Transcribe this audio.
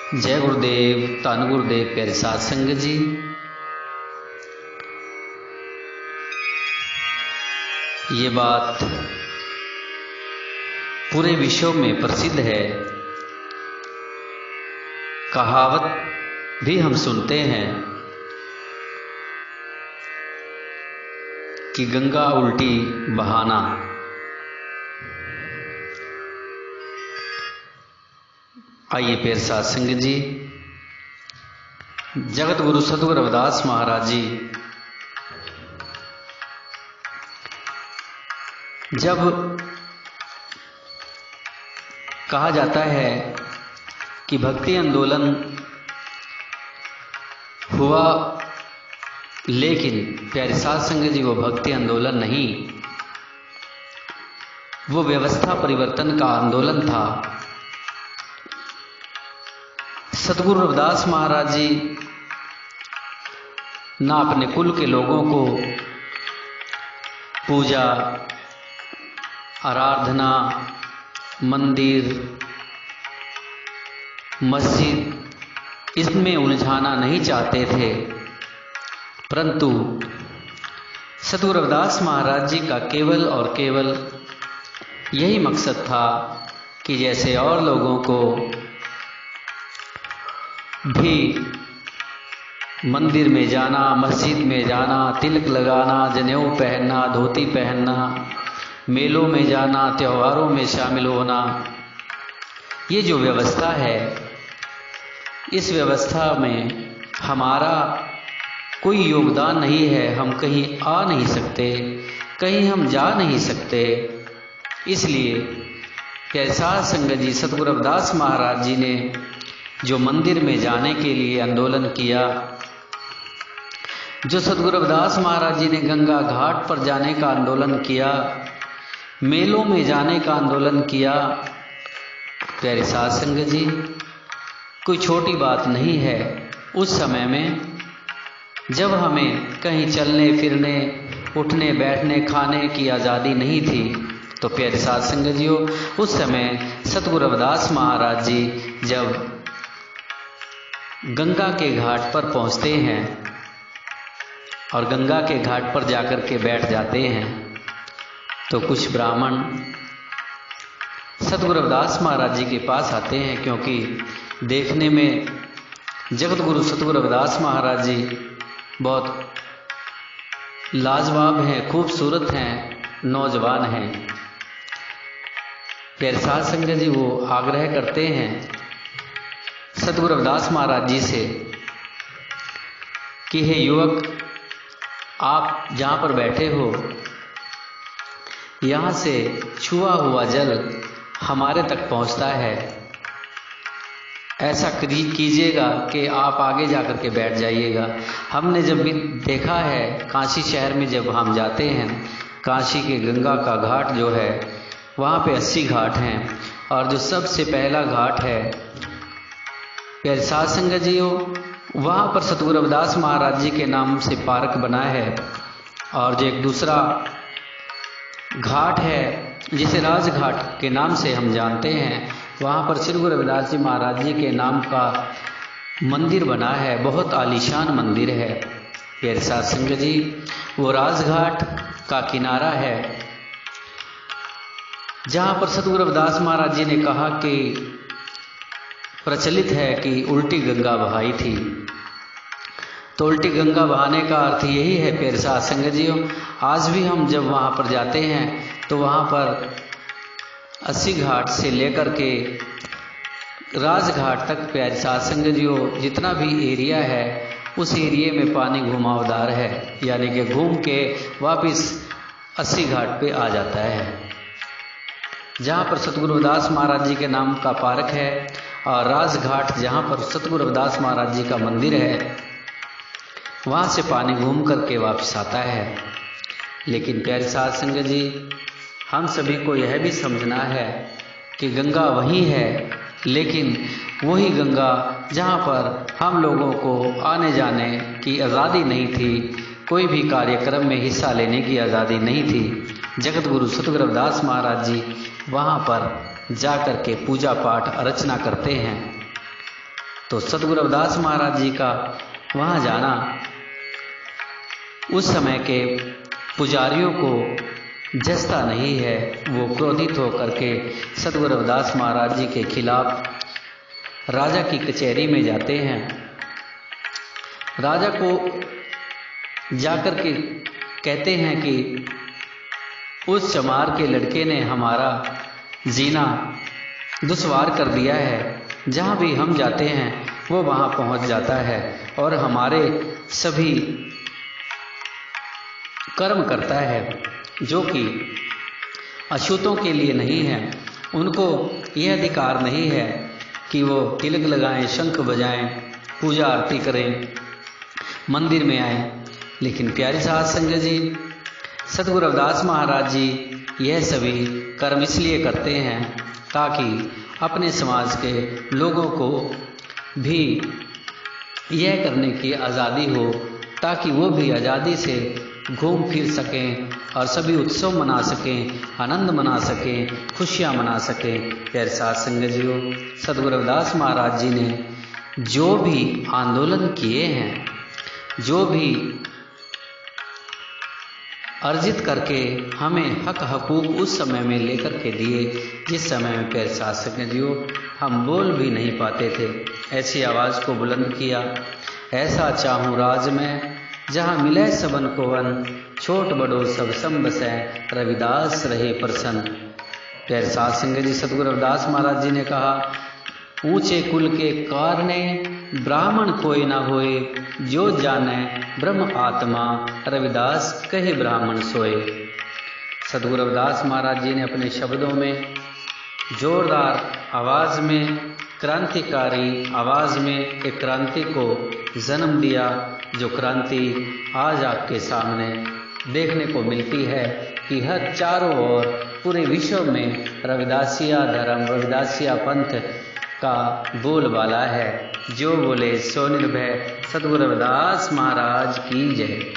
जय गुरुदेव, धन गुरुदेव, प्यारे साध संगत जी। ये बात पूरे विश्व में प्रसिद्ध है। कहावत भी हम सुनते हैं कि गंगा उल्टी बहाना। आइए प्यारे साध संगत जी, जगत गुरु सतगुरु रविदास महाराज जी जब कहा जाता है कि भक्ति आंदोलन हुआ, लेकिन प्यारे साध संगत जी वो भक्ति आंदोलन नहीं, वो व्यवस्था परिवर्तन का आंदोलन था। सतगुरु रविदास महाराज जी ना अपने कुल के लोगों को पूजा, आराधना, मंदिर, मस्जिद इसमें उलझाना नहीं चाहते थे, परंतु सतगुरु रविदास महाराज जी का केवल और केवल यही मकसद था कि जैसे और लोगों को भी मंदिर में जाना, मस्जिद में जाना, तिलक लगाना, जनेऊ पहनना, धोती पहनना, मेलों में जाना, त्योहारों में शामिल होना, ये जो व्यवस्था है, इस व्यवस्था में हमारा कोई योगदान नहीं है। हम कहीं आ नहीं सकते, कहीं हम जा नहीं सकते। इसलिए प्यारे साध संगत जी, सतगुरु रविदास महाराज जी ने जो मंदिर में जाने के लिए आंदोलन किया, जो सतगुरु रविदास महाराज जी ने गंगा घाट पर जाने का आंदोलन किया, मेलों में जाने का आंदोलन किया, प्यारे साध संगत जी कोई छोटी बात नहीं है। उस समय में जब हमें कहीं चलने फिरने, उठने बैठने, खाने की आज़ादी नहीं थी, तो प्यारे साध संगत जी उस समय सतगुरु रविदास महाराज जी जब गंगा के घाट पर पहुंचते हैं और गंगा के घाट पर जाकर के बैठ जाते हैं, तो कुछ ब्राह्मण सतगुरु रविदास महाराज जी के पास आते हैं, क्योंकि देखने में जगत गुरु सतगुरु रविदास महाराज जी बहुत लाजवाब हैं, खूबसूरत हैं, नौजवान हैं। प्यारे साध संगत जी वो आग्रह करते हैं सतगुरु रविदास महाराज जी से कि हे युवक, आप जहाँ पर बैठे हो, यहाँ से छुआ हुआ जल हमारे तक पहुँचता है। ऐसा कीजिएगा कि आप आगे जाकर के बैठ जाइएगा। हमने जब भी देखा है, काशी शहर में जब हम जाते हैं, काशी के गंगा का घाट जो है, वहाँ पे 80 घाट हैं, और जो सबसे पहला घाट है प्यारे साध संगत जी वहाँ पर सतगुरु रविदास महाराज जी के नाम से पार्क बना है। और जो एक दूसरा घाट है जिसे राजघाट के नाम से हम जानते हैं, वहाँ पर श्री गुरु रविदास जी महाराज जी के नाम का मंदिर बना है, बहुत आलीशान मंदिर है। प्यारे साध संगत जी वो राजघाट का किनारा है जहाँ पर सतगुरु रविदास महाराज जी ने कहा कि प्रचलित है कि उल्टी गंगा बहाई थी। तो उल्टी गंगा बहाने का अर्थ यही है प्यारे साध संगत जी, आज भी हम जब वहाँ पर जाते हैं तो वहाँ पर 80 घाट से लेकर के राजघाट तक प्यारे साध संगत जी जितना भी एरिया है, उस एरिया में पानी घुमावदार है, यानी कि घूम के वापस 80 घाट पे आ जाता है। जहाँ पर सतगुरु रविदास महाराज जी के नाम का पार्क है और राजघाट जहाँ पर सतगुरु रविदास महाराज जी का मंदिर है, वहाँ से पानी घूम करके वापस आता है। लेकिन प्यारे साध संगत जी, हम सभी को यह भी समझना है कि गंगा वही है, लेकिन वही गंगा जहाँ पर हम लोगों को आने जाने की आज़ादी नहीं थी, कोई भी कार्यक्रम में हिस्सा लेने की आज़ादी नहीं थी। जगत गुरु सतगुरु रविदास महाराज जी वहाँ पर जा कर के पूजा पाठ अर्चना करते हैं। तो सद्गुरु रविदास महाराज जी का वहाँ जाना उस समय के पुजारियों को जचता नहीं है। वो क्रोधित होकर के सद्गुरु रविदास महाराज जी के खिलाफ राजा की कचहरी में जाते हैं। राजा को जाकर के कहते हैं कि उस चमार के लड़के ने हमारा जीना दुश्वार कर दिया है, जहाँ भी हम जाते हैं वो वहाँ पहुँच जाता है और हमारे सभी कर्म करता है जो कि अछूतों के लिए नहीं है। उनको यह अधिकार नहीं है कि वो तिलक लगाएं, शंख बजाएं, पूजा आरती करें, मंदिर में आएं। लेकिन प्यारी साध संगत जी, सद्गुरु रविदास महाराज जी यह सभी कर्म इसलिए करते हैं ताकि अपने समाज के लोगों को भी यह करने की आज़ादी हो, ताकि वो भी आज़ादी से घूम फिर सकें और सभी उत्सव मना सकें, आनंद मना सकें, खुशियाँ मना सकें। प्यारे साध संगत जीओ, सद्गुरु रविदास महाराज जी ने जो भी आंदोलन किए हैं, जो भी अर्जित करके हमें हक हकूक उस समय में लेकर के दिए, जिस समय में प्यारे साध संगत जीओ हम बोल भी नहीं पाते थे, ऐसी आवाज़ को बुलंद किया। ऐसा चाहूँ राज में जहाँ मिले सबन को वन, छोट बड़ो सब सम बसै, रविदास रहे प्रसन्न। प्यारे साध संगत जी, सद्गुरु रविदास महाराज जी ने कहा, ऊंचे कुल के कारणे ब्राह्मण कोई ना होए, जो जाने ब्रह्म आत्मा, रविदास कहे ब्राह्मण सोए। सद्गुरु रविदास महाराज जी ने अपने शब्दों में, जोरदार आवाज़ में, क्रांतिकारी आवाज़ में एक क्रांति को जन्म दिया, जो क्रांति आज आपके सामने देखने को मिलती है कि हर चारों ओर पूरे विश्व में रविदासिया धर्म, रविदासिया पंथ का बोलबाला है। जो बोले सो निर्भय, सद्गुरु रविदास महाराज की जय।